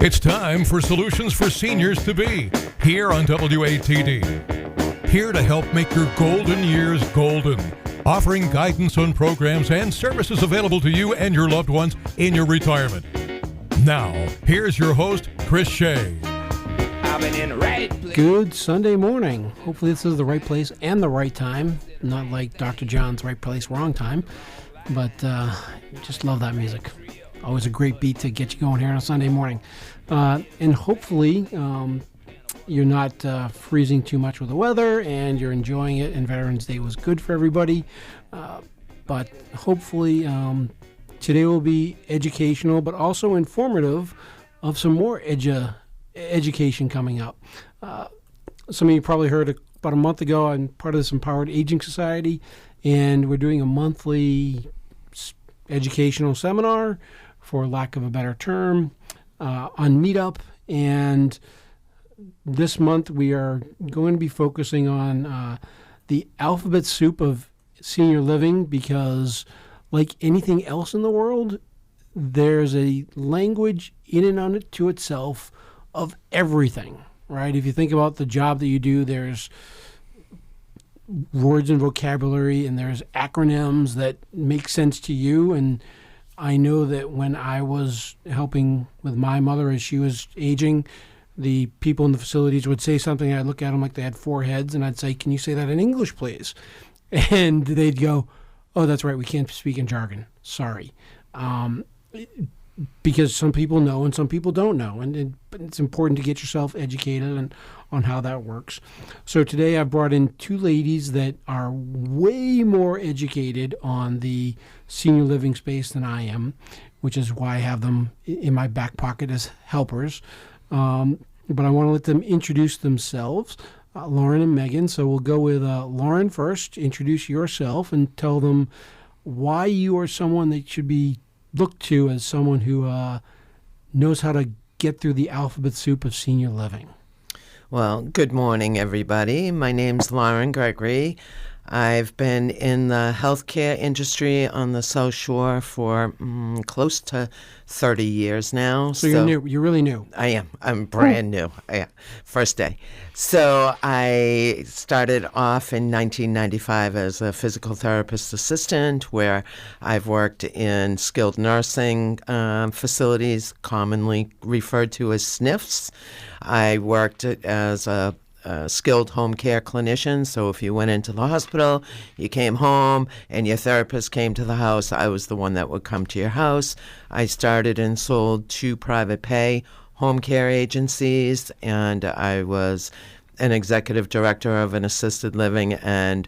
It's time for Solutions for Seniors to Be, here on WATD. Here to help make your golden years golden, offering guidance on programs and services available to you and your loved ones in your retirement. Now, here's your host, Chris Shea. Good Sunday morning. Hopefully this is the right place and the right time. Not like Dr. John's Right Place, Wrong Time, but just love that music. Always a great beat to get you going here on a Sunday morning. And hopefully you're not freezing too much with the weather and you're enjoying it, and Veterans Day was good for everybody. But hopefully today will be educational but also informative of some more education coming up. Some of you probably heard about a month ago, I'm part of this Empowered Aging Society, and we're doing a monthly educational seminar, for lack of a better term, on Meetup. And this month we are going to be focusing on the alphabet soup of senior living, because like anything else in the world, there's a language in and unto itself of everything, right? If you think about the job that you do, there's words and vocabulary, and there's acronyms that make sense to you. And I know that when I was helping with my mother as she was aging, the people in the facilities would say something, I'd look at them like they had four heads, and I'd say, "Can you say that in English, please?" And they'd go, "Oh, that's right, we can't speak in jargon. Sorry." Because some people know and some people don't know, and it's important to get yourself educated on how that works. So today I've brought in two ladies that are way more educated on the senior living space than I am, which is why I have them in my back pocket as helpers. But I want to let them introduce themselves, Lauren and Meghan. So we'll go with Lauren first. Introduce yourself and tell them why you are someone that should be looked to as someone who knows how to get through the alphabet soup of senior living. Well, good morning, everybody. My name's Lauren Gregory. I've been in the healthcare industry on the South Shore for close to 30 years now. So you're new. You're really new. I am. I'm brand new. Yeah, first day. So I started off in 1995 as a physical therapist assistant, where I've worked in skilled nursing facilities, commonly referred to as SNFs. I worked as a skilled home care clinician. So if you went into the hospital, you came home, and your therapist came to the house, I was the one that would come to your house. I started and sold 2 private pay home care agencies, and I was an executive director of an assisted living, and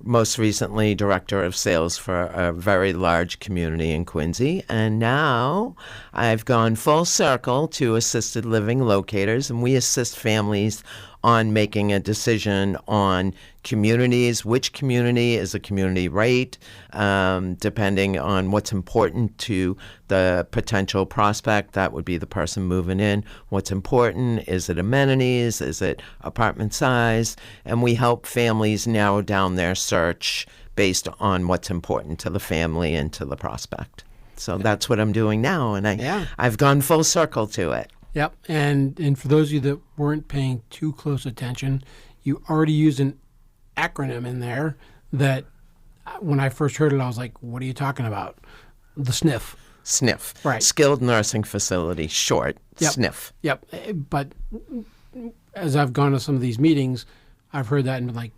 most recently director of sales for a very large community in Quincy. And now I've gone full circle to assisted living locators, and we assist families on making a decision on communities, which community is a community right, depending on what's important to the potential prospect. That would be the person moving in. What's important? Is it amenities? Is it apartment size? And we help families narrow down their search based on what's important to the family and to the prospect. So that's what I'm doing now, and I've gone full circle to it. Yep, and for those of you that weren't paying too close attention, you already used an acronym in there that when I first heard it, I was like, what are you talking about? The SNF. SNF. Right. Skilled Nursing Facility, short, SNF. Yep, but as I've gone to some of these meetings, I've heard that and been like,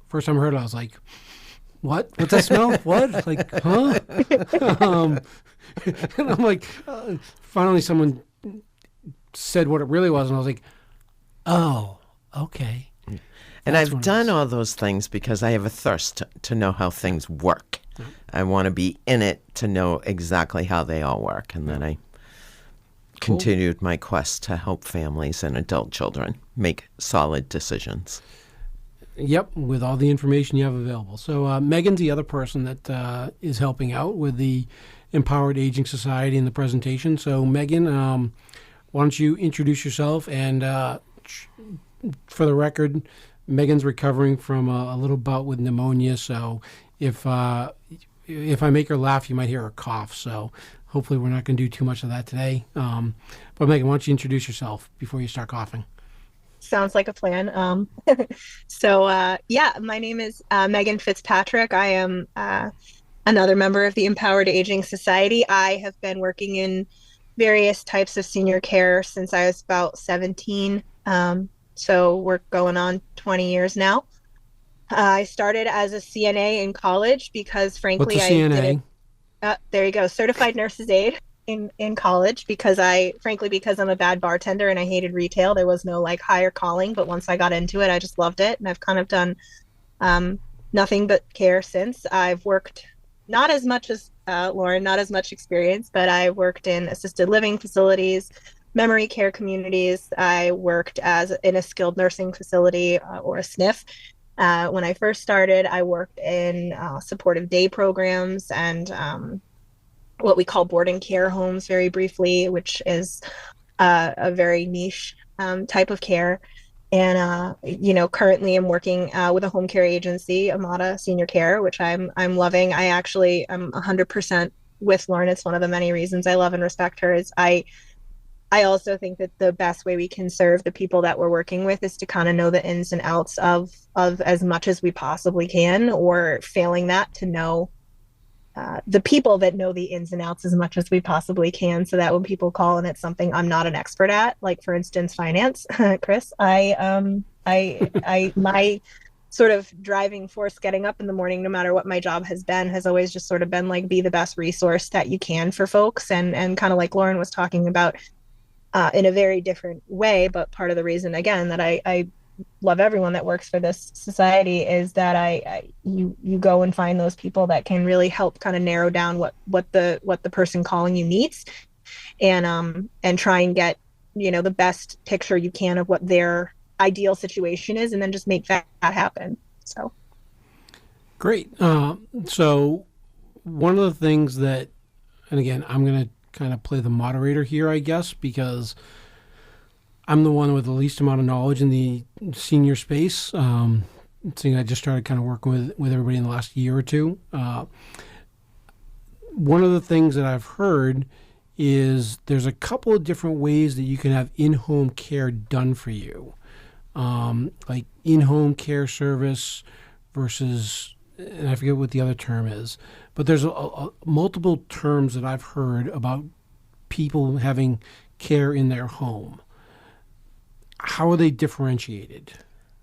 first time I heard it, I was like, what? What's that smell? What? Like, huh? And I'm like, finally someone said what it really was, and I was like, oh, okay. And I've done all those things because I have a thirst to know how things work. Yeah. I want to be in it to know exactly how they all work. And then I continued my quest to help families and adult children make solid decisions. Yep, with all the information you have available. So Meghan's the other person that is helping out with the Empowered Aging Society in the presentation. So Meghan, why don't you introduce yourself? And for the record, Meghan's recovering from a little bout with pneumonia. So if I make her laugh, you might hear her cough. So Hopefully we're not going to do too much of that today. But Megan, why don't you introduce yourself before you start coughing? Sounds like a plan. Yeah, my name is Meghan Fitzpatrick. I am another member of the Empowered Aging Society. I have been working in various types of senior care since I was about 17. So we're going on 20 years now. I started as a CNA in college because, frankly, What's a CNA? I didn't. There you go, certified nurse's aide in college because because I'm a bad bartender and I hated retail. There was no like higher calling, but once I got into it, I just loved it, and I've kind of done nothing but care since. I've worked not as much as Lauren, not as much experience, but I worked in assisted living facilities, memory care communities. I worked in a skilled nursing facility or a SNF. When I first started, I worked in supportive day programs and what we call boarding care homes very briefly, which is a very niche type of care. And, currently I'm working with a home care agency, Amada Senior Care, which I'm loving. I'm 100% with Lauren. It's one of the many reasons I love and respect her is I also think that the best way we can serve the people that we're working with is to kind of know the ins and outs of as much as we possibly can, or failing that, to know the people that know the ins and outs as much as we possibly can, so that when people call and it's something I'm not an expert at, like for instance, finance, Chris, my sort of driving force getting up in the morning, no matter what my job has been, has always just sort of been like, be the best resource that you can for folks. And kind of like Lauren was talking about, in a very different way, but part of the reason, again, that I love everyone that works for this society is that you go and find those people that can really help kind of narrow down what the person calling you needs, and try and get the best picture you can of what their ideal situation is, and then just make that happen. So Great. So one of the things that, and again, I'm going to kind of play the moderator here, I guess, because I'm the one with the least amount of knowledge in the senior space. Seeing I just started kind of working with everybody in the last year or two. One of the things that I've heard is there's a couple of different ways that you can have in-home care done for you, like in-home care service versus, and I forget what the other term is, but there's multiple terms that I've heard about people having care in their home. How are they differentiated?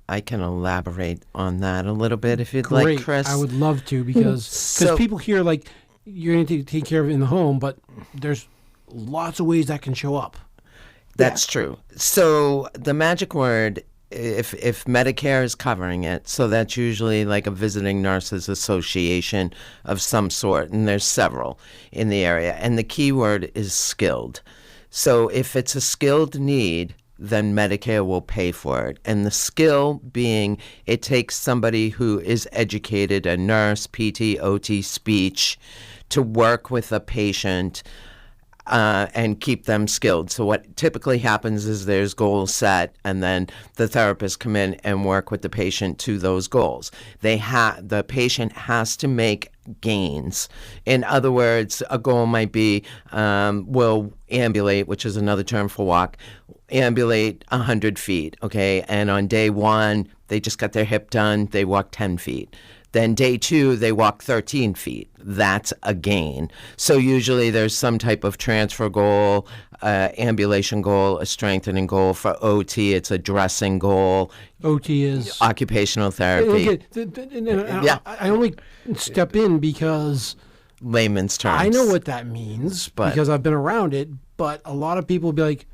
I can elaborate on that a little bit if you'd Great. like, Chris. I would love to, because people hear like you're going to take care of it in the home, but there's lots of ways that can show up. That's true. So the magic word, if Medicare is covering it, so that's usually like a visiting nurses association of some sort, and there's several in the area. And the key word is skilled. So if it's a skilled need, then Medicare will pay for it. And the skill being, it takes somebody who is educated, a nurse, PT, OT, speech, to work with a patient and keep them skilled. So what typically happens is there's goals set, and then the therapists come in and work with the patient to those goals. The patient has to make gains. In other words, a goal might be, will ambulate, which is another term for walk, ambulate 100 feet, okay? And on day one, they just got their hip done, they walk 10 feet. Then day two, they walk 13 feet. That's a gain. So usually there's some type of transfer goal, ambulation goal, a strengthening goal. For OT, it's a dressing goal. OT is occupational therapy. Yeah. I only step in because layman's terms. I know what that means because I've been around it, but a lot of people will be like,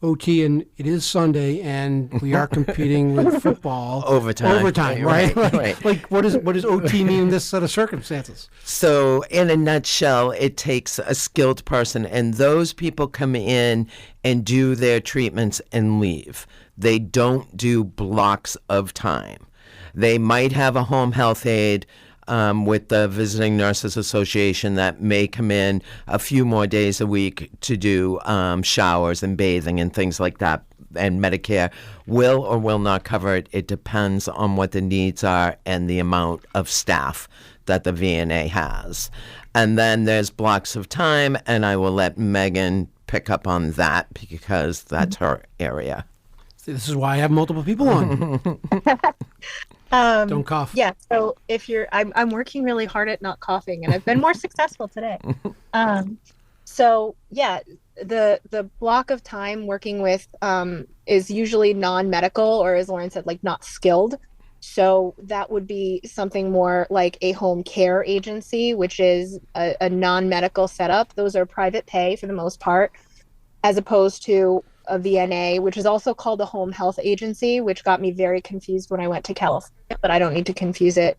OT, and it is Sunday, and we are competing with football. Overtime, right? Right. Like, what does OT mean in this set of circumstances? So, in a nutshell, it takes a skilled person, and those people come in and do their treatments and leave. They don't do blocks of time. They might have a home health aide with the Visiting Nurses Association that may come in a few more days a week to do showers and bathing and things like that. And Medicare will or will not cover it. It depends on what the needs are and the amount of staff that the VNA has. And then there's blocks of time, and I will let Meghan pick up on that because that's her area. See, this is why I have multiple people on. Don't cough. Yeah. So if I'm working really hard at not coughing, and I've been more successful today. So yeah, the block of time working with is usually non-medical, or as Lauren said, like not skilled. So that would be something more like a home care agency, which is a non-medical setup. Those are private pay for the most part, as opposed to a VNA, which is also called a home health agency, which got me very confused when I went to California, but I don't need to confuse it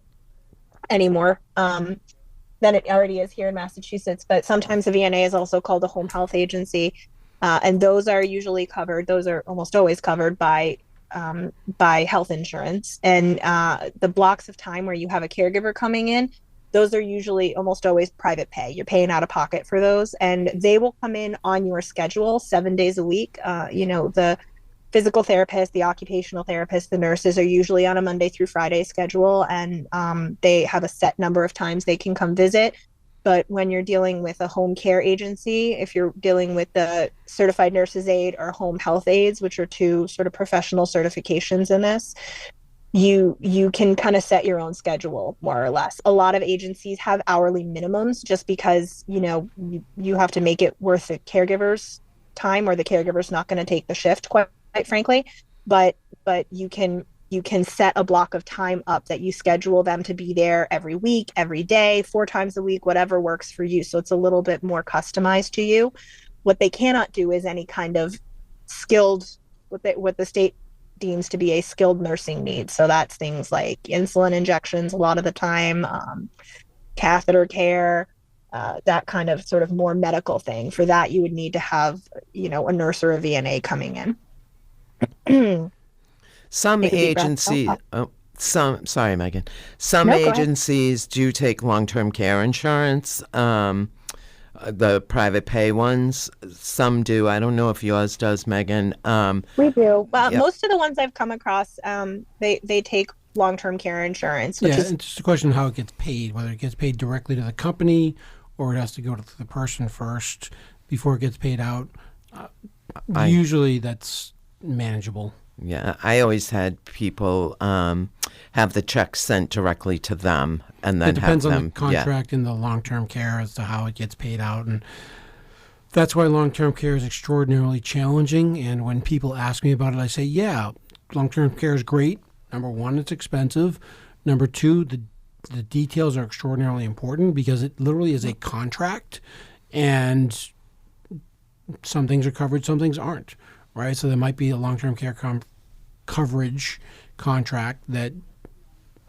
anymore than it already is here in Massachusetts. But sometimes the VNA is also called a home health agency. And those are usually covered. Those are almost always covered by health insurance. And the blocks of time where you have a caregiver coming in, those are usually almost always private pay. You're paying out of pocket for those, and they will come in on your schedule 7 days a week. The physical therapist, the occupational therapist, the nurses are usually on a Monday through Friday schedule, and they have a set number of times they can come visit. But when you're dealing with a home care agency, if you're dealing with the certified nurses aide or home health aides, which are two sort of professional certifications in this, you can kind of set your own schedule more or less. A lot of agencies have hourly minimums just because, you have to make it worth the caregiver's time, or the caregiver's not going to take the shift, quite frankly. But you can set a block of time up that you schedule them to be there every week, every day, 4 times a week, whatever works for you. So it's a little bit more customized to you. What they cannot do is any kind of skilled, what the state deems to be a skilled nursing need. So that's things like insulin injections a lot of the time, catheter care, that kind of sort of more medical thing. For that, you would need to have, a nurse or a VNA coming in. Some agencies, sorry, Meghan. Some agencies do take long-term care insurance. The private pay ones, some do. I don't know if yours does, Meghan. We do. Well, most of the ones I've come across, they take long-term care insurance. Which is it's just a question of how it gets paid, whether it gets paid directly to the company or it has to go to the person first before it gets paid out. Usually that's manageable. Yeah, I always had people have the check sent directly to them, and then it depends have on them, the contract and the long-term care as to how it gets paid out, and that's why long-term care is extraordinarily challenging. And when people ask me about it, I say, yeah, long-term care is great. Number one, it's expensive. Number two, the details are extraordinarily important because it literally is a contract, and some things are covered, some things aren't. Right, so there might be a long-term care coverage contract that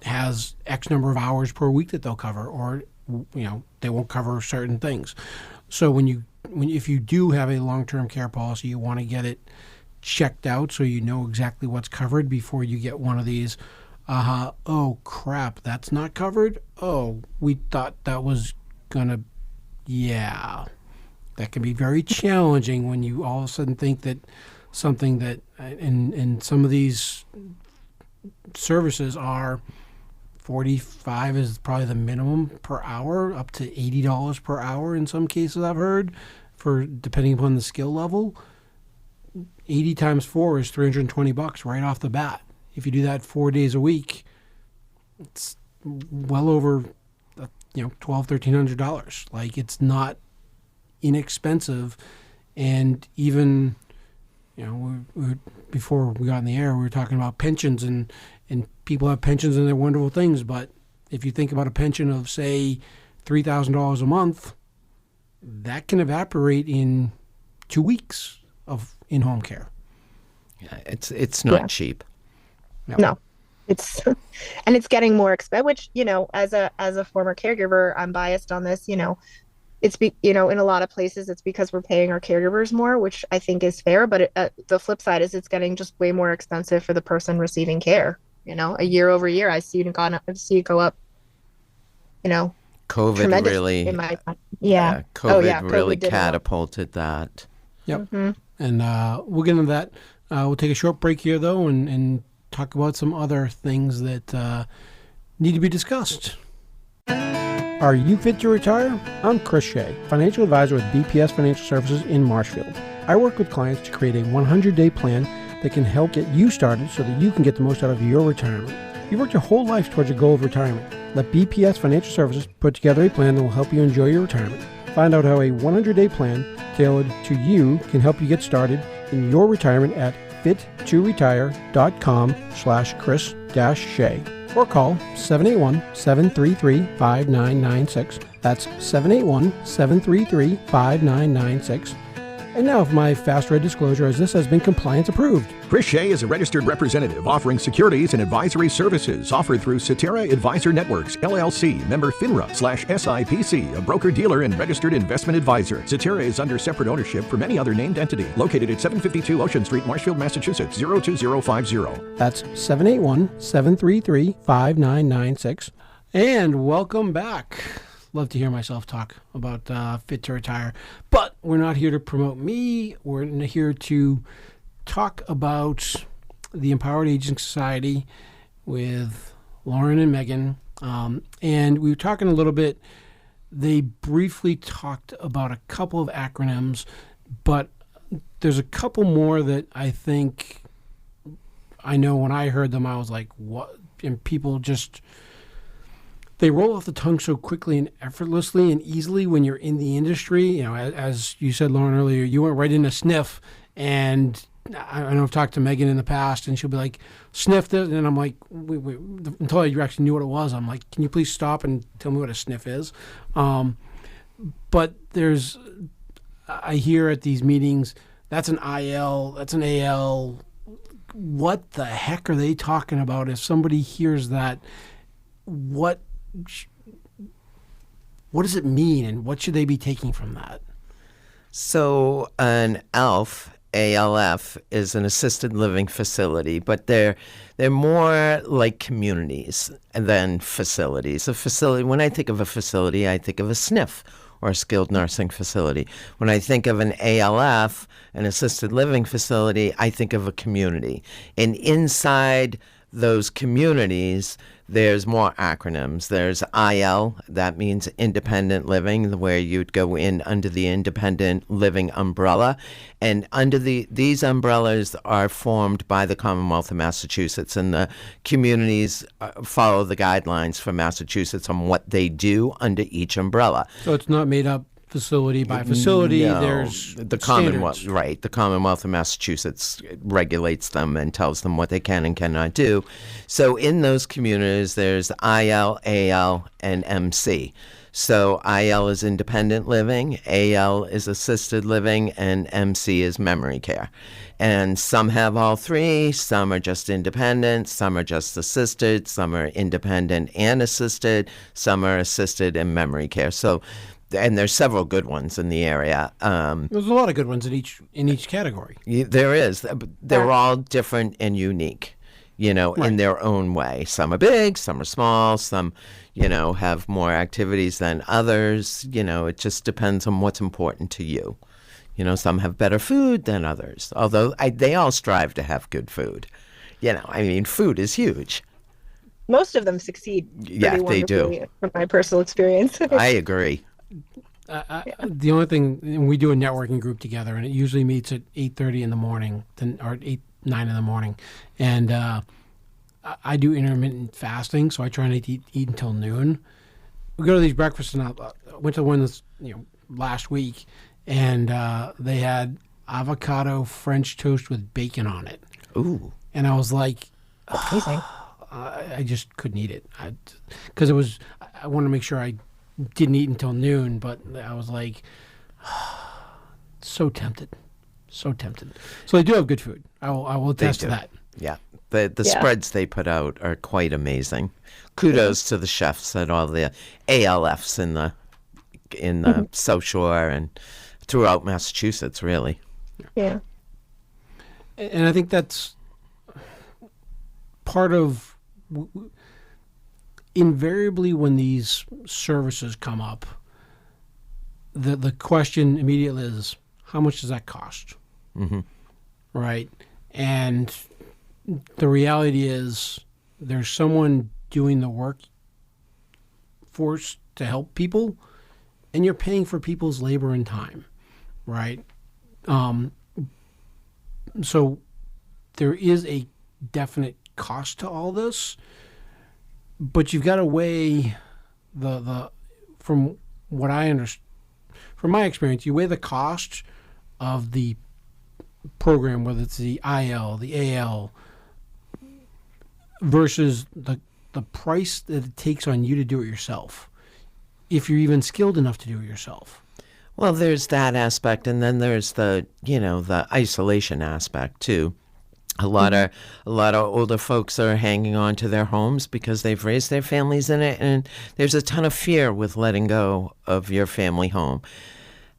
has X number of hours per week that they'll cover, or they won't cover certain things. So if you do have a long-term care policy, you want to get it checked out so you know exactly what's covered before you get one of these. Oh crap, that's not covered. Oh, we thought that was gonna. Yeah, that can be very challenging when you all of a sudden think that something that in some of these services are 45 is probably the minimum per hour, up to $80 per hour in some cases I've heard, for depending upon the skill level. 80 times 4 is $320 right off the bat. If you do that 4 days a week, it's well over $1,200-$1,300. Like, it's not inexpensive. And even before we got in the air, we were talking about pensions, and people have pensions and they're wonderful things. But if you think about a pension of, say, $3,000 a month, that can evaporate in 2 weeks of in-home care. Yeah, it's not cheap. No. It's and it's getting more expensive. Which as a former caregiver, I'm biased on this. It's in a lot of places it's because we're paying our caregivers more, which I think is fair. But the flip side is it's getting just way more expensive for the person receiving care. A year over year, I see it go up. COVID really, in my time. COVID really catapulted that. Yep. Mm-hmm. And we'll get into that. We'll take a short break here, though, and talk about some other things that need to be discussed. Are you fit to retire? I'm Chris Shea, financial advisor with BPS Financial Services in Marshfield. I work with clients to create a 100-day plan that can help get you started so that you can get the most out of your retirement. You've worked your whole life towards your goal of retirement. Let BPS Financial Services put together a plan that will help you enjoy your retirement. Find out how a 100-day plan tailored to you can help you get started in your retirement at fit2retire.com/Chris-Shea. Or call 781-733-5996. That's 781-733-5996. And now for my fast red disclosure, as this has been compliance approved. Chris Shea is a registered representative offering securities and advisory services offered through Cetera Advisor Networks, LLC, member FINRA/SIPC, a broker-dealer and registered investment advisor. Cetera is under separate ownership from any other named entity, located at 752 Ocean Street, Marshfield, Massachusetts, 02050. That's 781-733-5996. And welcome back. Love to hear myself talk about Fit to Retire. But we're not here to promote me. We're here to talk about the Empowered Aging Society with Lauren and Meghan. And we were talking a little bit. They briefly talked about a couple of acronyms, but there's a couple more that I think I know when I heard them, I was like, what? And people just... they roll off the tongue so quickly and effortlessly and easily when you're in the industry. You know, as you said, Lauren, earlier, you went right into sniff. And I know I've talked to Meghan in the past, and she'll be like, sniff this. And I'm like, wait, until I actually knew what it was, I'm like, can you please stop and tell me what a sniff is? But I hear at these meetings, that's an IL, that's an AL. What the heck are they talking about? If somebody hears that, what does it mean, and what should they be taking from that? So an ALF, is an assisted living facility, but they're more like communities than facilities. A facility, when I think of a facility, I think of a SNF or a skilled nursing facility. When I think of an ALF, an assisted living facility, I think of a community. And inside those communities, there's more acronyms. There's IL, that means independent living, where you'd go in under the independent living umbrella. And under these umbrellas are formed by the Commonwealth of Massachusetts, and the communities follow the guidelines for Massachusetts on what they do under each umbrella. So it's not made up facility by facility. No, there's the standards. Commonwealth, right? The Commonwealth of Massachusetts regulates them and tells them what they can and cannot do. So in those communities, there's IL, AL, and MC. So IL is independent living, AL is assisted living, and MC is memory care. And some have all three, some are just independent, some are just assisted, some are independent and assisted, some are assisted and memory care. So, and there's several good ones in the area. There's a lot of good ones in each category. There is. They're all different and unique, Right. in their own way. Some are big, some are small, some, have more activities than others. It just depends on what's important to you. Some have better food than others, although they all strive to have good food. Food is huge. Most of them succeed. Yeah, they do. From my personal experience. I agree. The only thing, and we do a networking group together, and it usually meets at 8:30 in the morning, or 9 in the morning, and I do intermittent fasting, so I try not to eat until noon. We go to these breakfasts, and I went to one this last week, and they had avocado French toast with bacon on it. Ooh. And I was like, Amazing. I just couldn't eat it because I wanted to make sure I didn't eat until noon, but I was like, so tempted. So they do have good food. I will attest to that. Yeah. The spreads they put out are quite amazing. Kudos to the chefs at all the ALFs in the South Shore and throughout Massachusetts, really. Yeah. And I think that's part of invariably when these services come up, the question immediately is, how much does that cost? Mm-hmm. Right? And the reality is there's someone doing the work force to help people, and you're paying for people's labor and time, right? So there is a definite cost to all this, but you've got to weigh the from what I understand, from my experience, you weigh the cost of the program, whether it's the IL, the AL, versus the price that it takes on you to do it yourself, if you're even skilled enough to do it yourself. Well, there's that aspect, and then there's the isolation aspect too. A lot of older folks are hanging on to their homes because they've raised their families in it, and there's a ton of fear with letting go of your family home.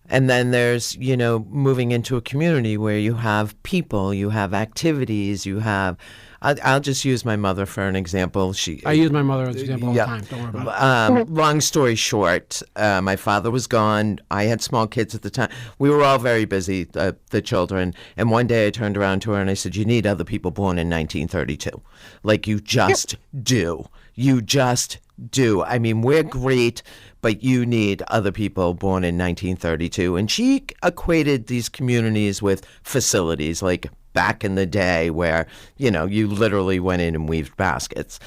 And then there's, moving into a community where you have people, you have activities, you have. I'll just use my mother for an example. I use my mother as an example all the time. Don't worry about it. Long story short, my father was gone. I had small kids at the time. We were all very busy, the children. And one day I turned around to her and I said, "You need other people born in 1932. Like, you just do. You just do. I mean, we're great, but you need other people born in 1932. And she equated these communities with facilities, like back in the day where, you literally went in and weaved baskets.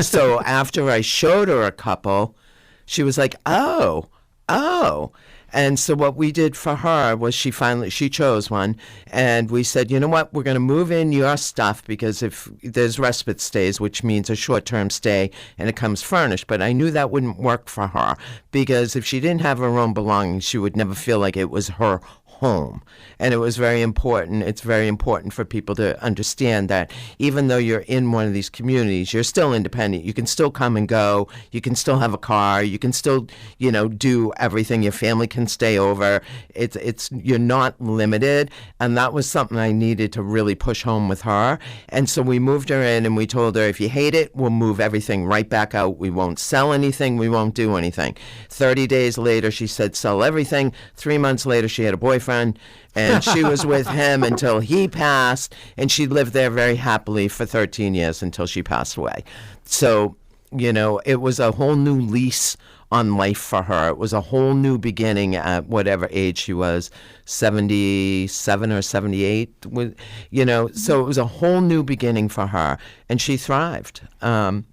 So after I showed her a couple, she was like, oh. And so what we did for her was she chose one, and we said, you know what, we're going to move in your stuff, because if there's respite stays, which means a short-term stay, and it comes furnished. But I knew that wouldn't work for her, because if she didn't have her own belongings, she would never feel like it was her home. And it was very important. It's very important for people to understand that even though you're in one of these communities, you're still independent. You can still come and go. You can still have a car. You can still, do everything. Your family can stay over. You're not limited. And that was something I needed to really push home with her. And so we moved her in, and we told her, if you hate it, we'll move everything right back out. We won't sell anything. We won't do anything. 30 days later, she said, sell everything. 3 months later, she had a boyfriend. And she was with him until he passed, and she lived there very happily for 13 years until she passed away. So, it was a whole new lease on life for her. It was a whole new beginning at whatever age she was, 77 or 78, so it was a whole new beginning for her, and she thrived. And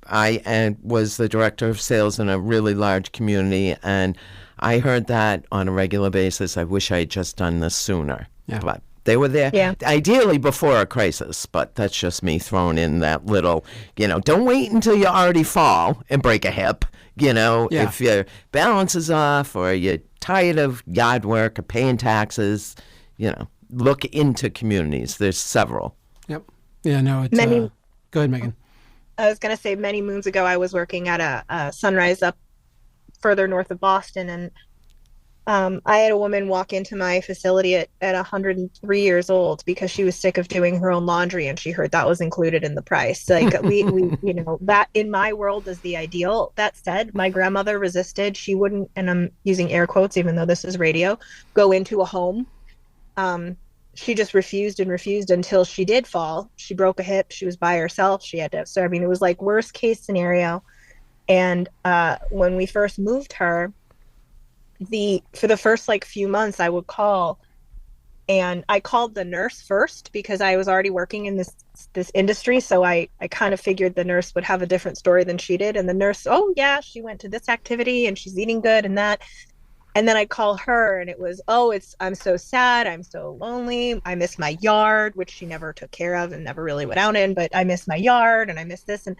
I was the director of sales in a really large community, and I heard that on a regular basis. I wish I had just done this sooner. Yeah. But they were there, ideally before a crisis, but that's just me throwing in that little, don't wait until you already fall and break a hip. If your balance is off, or you're tired of yard work or paying taxes, look into communities. There's several. Yep. Yeah, no, it's... go ahead, Megan. I was going to say, many moons ago, I was working at a Sunrise up further north of Boston, and I had a woman walk into my facility at 103 years old because she was sick of doing her own laundry, and she heard that was included in the price. Like, we that in my world is the ideal. That said, my grandmother resisted. She wouldn't, and I'm using air quotes even though this is radio, go into a home. She just refused and refused until she did fall. She broke a hip. She was by herself. She had to, so I mean, it was like worst case scenario. And when we first moved her, for the first few months, I would call, and I called the nurse first because I was already working in this industry. So I kind of figured the nurse would have a different story than she did. And the nurse, oh yeah, she went to this activity and she's eating good and that. And then I'd call her, and it was, I'm so sad. I'm so lonely. I miss my yard, which she never took care of and never really went out in, but I miss my yard and I miss this. And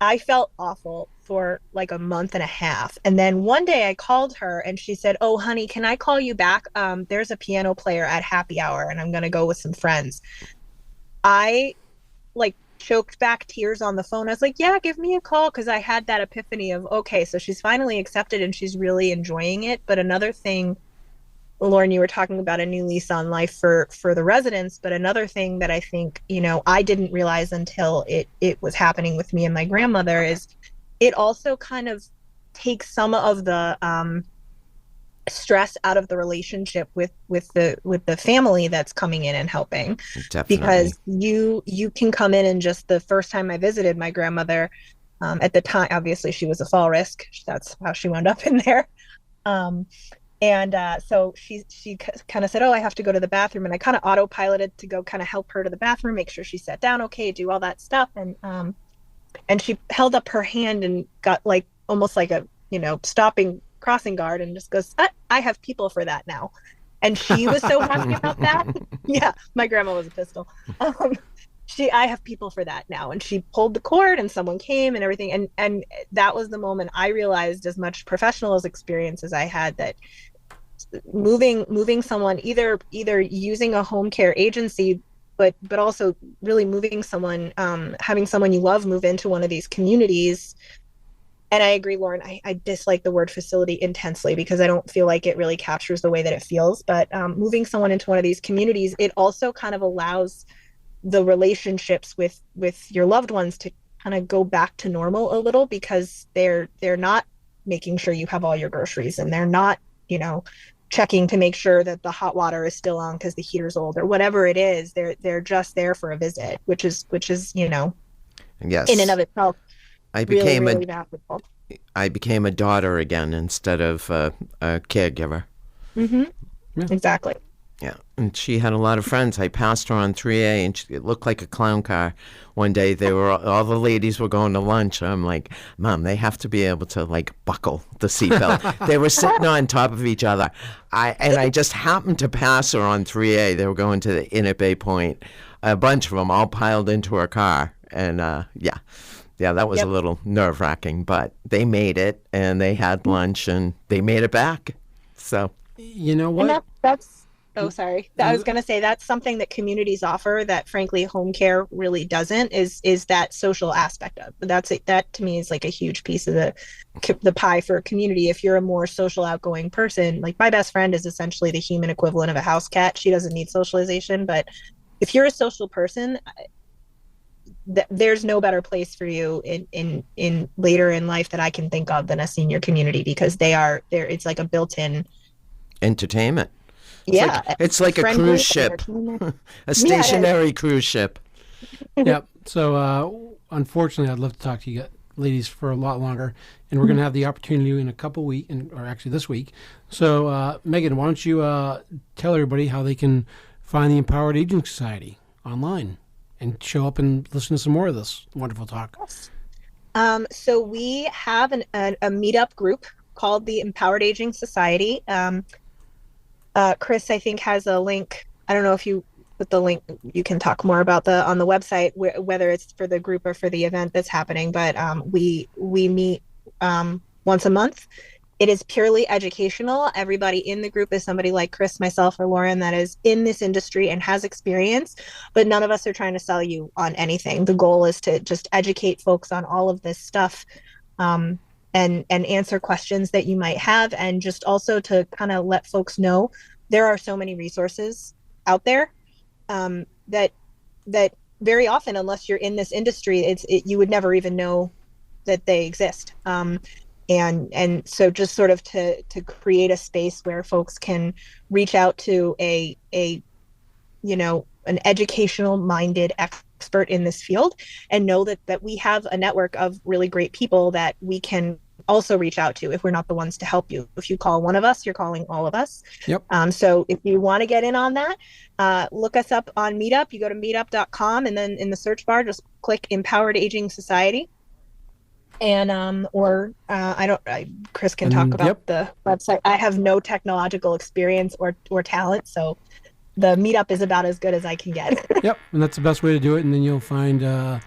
I felt awful for a month and a half. And then one day I called her, and she said, oh, honey, can I call you back? There's a piano player at happy hour, and I'm going to go with some friends. I choked back tears on the phone. I was like, yeah, give me a call. Cause I had that epiphany of, okay, so she's finally accepted and she's really enjoying it. But another thing, Lauren, you were talking about a new lease on life for the residents, but another thing that I think, I didn't realize until it was happening with me and my grandmother is it also kind of takes some of the stress out of the relationship with the family that's coming in and helping. Definitely. Because you can come in and just the first time I visited my grandmother, At the time, obviously, she was a fall risk. That's how she wound up in there. So she kind of said, "Oh, I have to go to the bathroom," and I kind of autopiloted to go kind of help her to the bathroom, make sure she sat down okay, do all that stuff, and she held up her hand and got like almost like a stopping crossing guard, and just goes, "I have people for that now," and she was so happy about that. Yeah, my grandma was a pistol. I have people for that now, and she pulled the cord, and someone came, and everything, and that was the moment I realized, as much professional experience as I had, that moving someone, either using a home care agency, but also really moving someone, having someone you love move into one of these communities. And I agree, Lauren, I dislike the word facility intensely because I don't feel like it really captures the way that it feels. But moving someone into one of these communities, it also kind of allows the relationships with your loved ones to kind of go back to normal a little, because they're not making sure you have all your groceries, and they're not, checking to make sure that the hot water is still on because the heater's old, or whatever it is. They're just there for a visit, which is Yes. in and of itself I really, became really valuable. I became a daughter again instead of a caregiver. Mm-hmm. Yeah. Exactly. Yeah, and she had a lot of friends. I passed her on 3A, and it looked like a clown car. One day, all the ladies were going to lunch. I'm like, Mom, they have to be able to like buckle the seatbelt. They were sitting on top of each other. I just happened to pass her on 3A. They were going to the Inner Bay Point. A bunch of them all piled into her car, and yeah, that was a little nerve-wracking. But they made it, and they had lunch, and they made it back. So You know what? And that's oh, sorry. I was going to say that's something that communities offer that, frankly, home care really doesn't. Is that social aspect of it. That to me is like a huge piece of the pie for a community. If you're a more social, outgoing person, like my best friend is essentially the human equivalent of a house cat. She doesn't need socialization, but if you're a social person, there's no better place for you in later in life that I can think of than a senior community, because they're it's like a built-in entertainment. Yeah, it's like a cruise ship, a stationary cruise ship. Yep. So, unfortunately, I'd love to talk to you ladies for a lot longer, and we're going to have the opportunity in a couple weeks, or actually this week. So, Meghan, why don't you tell everybody how they can find the Empowered Aging Society online and show up and listen to some more of this wonderful talk? So we have a meetup group called the Empowered Aging Society. Chris, I think, has a link. I don't know if you put the link. You can talk more about on the website, whether it's for the group or for the event that's happening. But we meet once a month. It is purely educational. Everybody in the group is somebody like Chris, myself, or Lauren that is in this industry and has experience, but none of us are trying to sell you on anything. The goal is to just educate folks on all of this stuff, and answer questions that you might have, and just also to kind of let folks know there are so many resources out there that very often, unless you're in this industry, you would never even know that they exist. And so just sort of to create a space where folks can reach out to an educational minded expert in this field, and know that we have a network of really great people that we can also reach out to if we're not the ones to help you. If you call one of us, you're calling all of us. Yep. So if you want to get in on that, look us up on Meetup. You go to meetup.com, and then in the search bar, just click Empowered Aging Society. And Chris can talk about the website. I have no technological experience or talent, so the meetup is about as good as I can get. Yep, and that's the best way to do it. And then you'll find the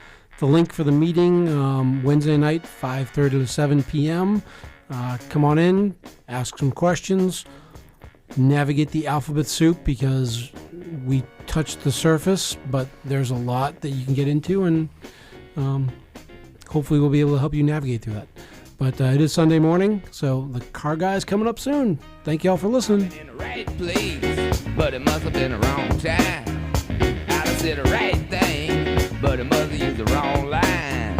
link for the meeting Wednesday night, 5:30 to 7 p.m. Come on in, ask some questions, navigate the alphabet soup, because we touched the surface, but there's a lot that you can get into, and hopefully we'll be able to help you navigate through that. But it is Sunday morning, so the car guy's coming up soon. Thank you all for listening. In the right place, but it must have been the wrong time. I done said the right thing, but it must have used the wrong line.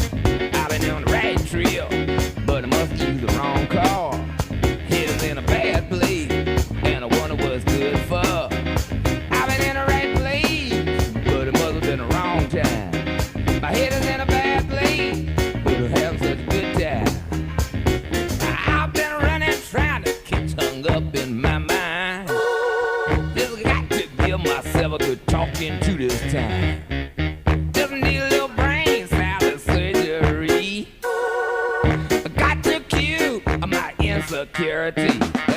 I've been on the right trail, but it must have used the wrong car. Head is in a bad place, and I wonder what's good for. I've been in the right place, but it must have been the wrong time. My head is in a bad place, but it has sprung up in my mind. Just got to give myself a good talking to this time. Just need a little brain salad surgery. I got to cue my insecurity.